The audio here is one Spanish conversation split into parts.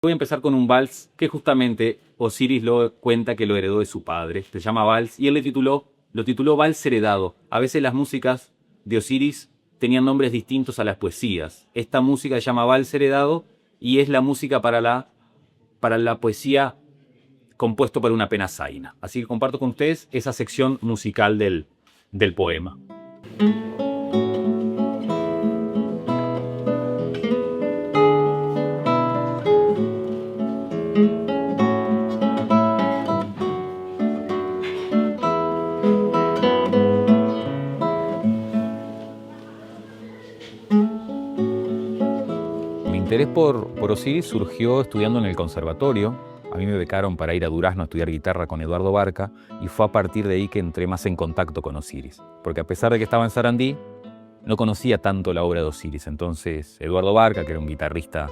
Voy a empezar con un vals que justamente Osiris lo cuenta que lo heredó de su padre. Se llama vals y él lo tituló Vals Heredado. A veces las músicas de Osiris tenían nombres distintos a las poesías. Esta música se llama Vals Heredado y es la música para la poesía compuesto por una pena zaina. Así que comparto con ustedes esa sección musical del poema. Mi interés por Osiris surgió estudiando en el conservatorio. A mí me becaron para ir a Durazno a estudiar guitarra con Eduardo Barca y fue a partir de ahí que entré más en contacto con Osiris. Porque a pesar de que estaba en Sarandí, no conocía tanto la obra de Osiris. Entonces Eduardo Barca, que era un guitarrista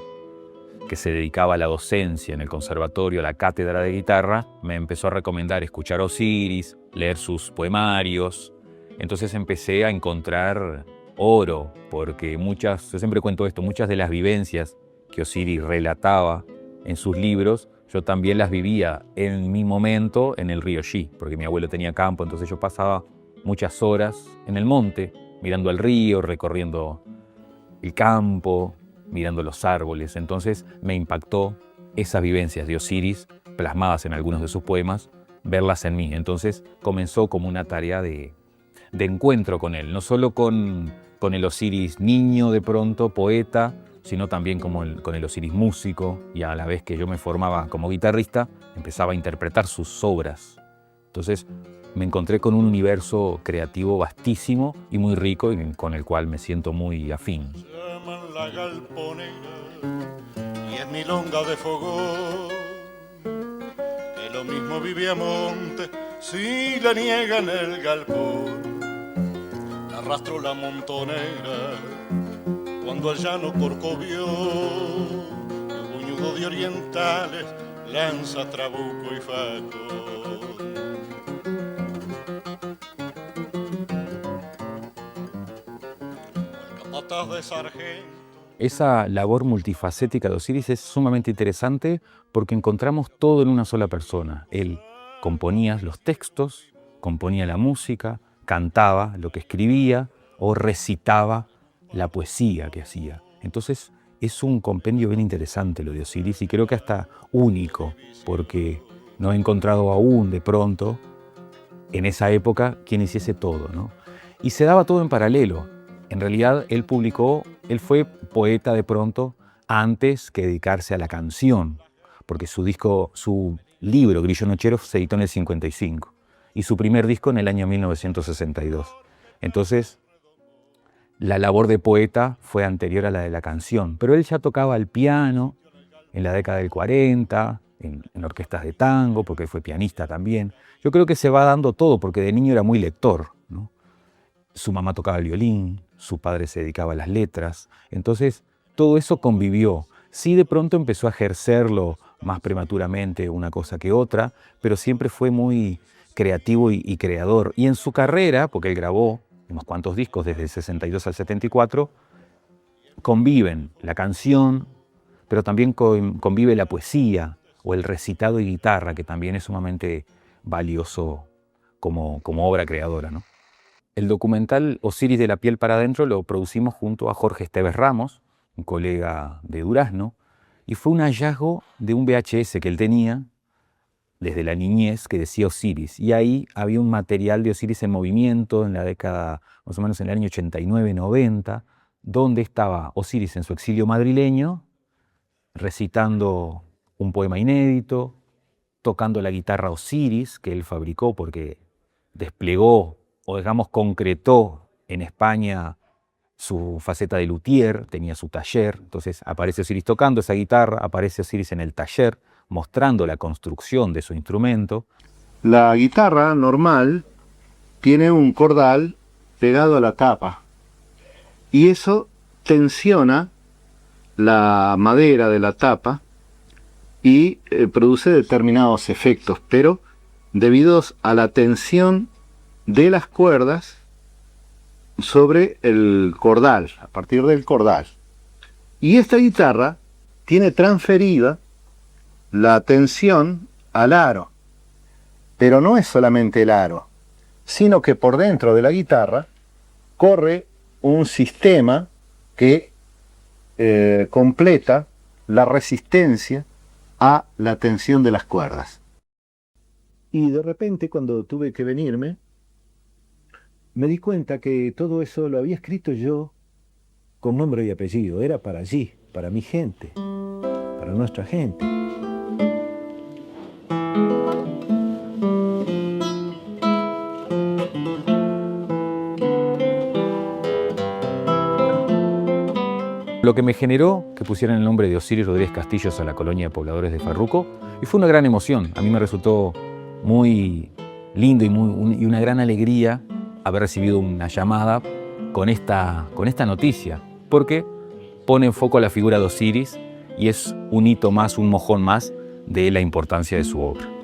que se dedicaba a la docencia en el conservatorio, a la cátedra de guitarra, me empezó a recomendar escuchar a Osiris, leer sus poemarios. Entonces empecé a encontrar oro, porque yo siempre cuento esto, muchas de las vivencias que Osiris relataba en sus libros, yo también las vivía en mi momento en el río Xi, porque mi abuelo tenía campo, entonces yo pasaba muchas horas en el monte, mirando al río, recorriendo el campo, mirando los árboles. Entonces me impactó esas vivencias de Osiris, plasmadas en algunos de sus poemas, verlas en mí. Entonces comenzó como una tarea de encuentro con él, no solo con el Osiris niño de pronto, poeta, sino también con el Osiris músico, y a la vez que yo me formaba como guitarrista, empezaba a interpretar sus obras. Entonces me encontré con un universo creativo vastísimo y muy rico y con el cual me siento muy afín. Llaman la galponera y es milonga de fogón, que lo mismo vive a monte si le niegan el galpón. Arrastro la montonera cuando al llano corcovió, el buñudo de orientales lanza trabuco y facón. El capataz de sargento. Esa labor multifacética de Osiris es sumamente interesante porque encontramos todo en una sola persona. Él componía los textos, componía la música, cantaba lo que escribía o recitaba la poesía que hacía. Entonces es un compendio bien interesante lo de Osiris y creo que hasta único, porque no he encontrado aún de pronto en esa época quien hiciese todo, ¿no? Y se daba todo en paralelo. En realidad él fue poeta de pronto antes que dedicarse a la canción, porque su libro Grillo Nochero se editó en el 55 y su primer disco en el año 1962. Entonces, la labor de poeta fue anterior a la de la canción, pero él ya tocaba el piano en la década del 40, en orquestas de tango, porque fue pianista también. Yo creo que se va dando todo, porque de niño era muy lector, ¿no? Su mamá tocaba el violín, su padre se dedicaba a las letras, entonces todo eso convivió. Sí, de pronto empezó a ejercerlo más prematuramente una cosa que otra, pero siempre fue muy creativo y creador. Y en su carrera, porque él grabó unos cuantos discos desde el 62 al 74, conviven la canción, pero también convive la poesía o el recitado y guitarra, que también es sumamente valioso como obra creadora, ¿no? El documental Osiris de la piel para adentro lo producimos junto a Jorge Esteves Ramos, un colega de Durazno, y fue un hallazgo de un VHS que él tenía desde la niñez que decía Osiris. Y ahí había un material de Osiris en movimiento en la década, más o menos en el año 89-90, donde estaba Osiris en su exilio madrileño, recitando un poema inédito, tocando la guitarra Osiris, que él fabricó porque desplegó o digamos concretó en España su faceta de luthier, tenía su taller, entonces aparece Osiris tocando esa guitarra, aparece Osiris en el taller, mostrando la construcción de su instrumento. La guitarra normal tiene un cordal pegado a la tapa y eso tensiona la madera de la tapa y produce determinados efectos, pero debidos a la tensión de las cuerdas sobre el cordal, a partir del cordal. Y esta guitarra tiene transferida la atención al aro. Pero no es solamente el aro, sino que por dentro de la guitarra corre un sistema que completa la resistencia a la tensión de las cuerdas. Y de repente, cuando tuve que venirme, me di cuenta que todo eso lo había escrito yo con nombre y apellido. Era para allí, para mi gente, para nuestra gente. Lo que me generó que pusieran el nombre de Osiris Rodríguez Castillos a la colonia de pobladores de Farruco, y fue una gran emoción. A mí me resultó muy lindo y una gran alegría haber recibido una llamada con esta noticia, porque pone en foco a la figura de Osiris y es un hito más, un mojón más de la importancia de su obra.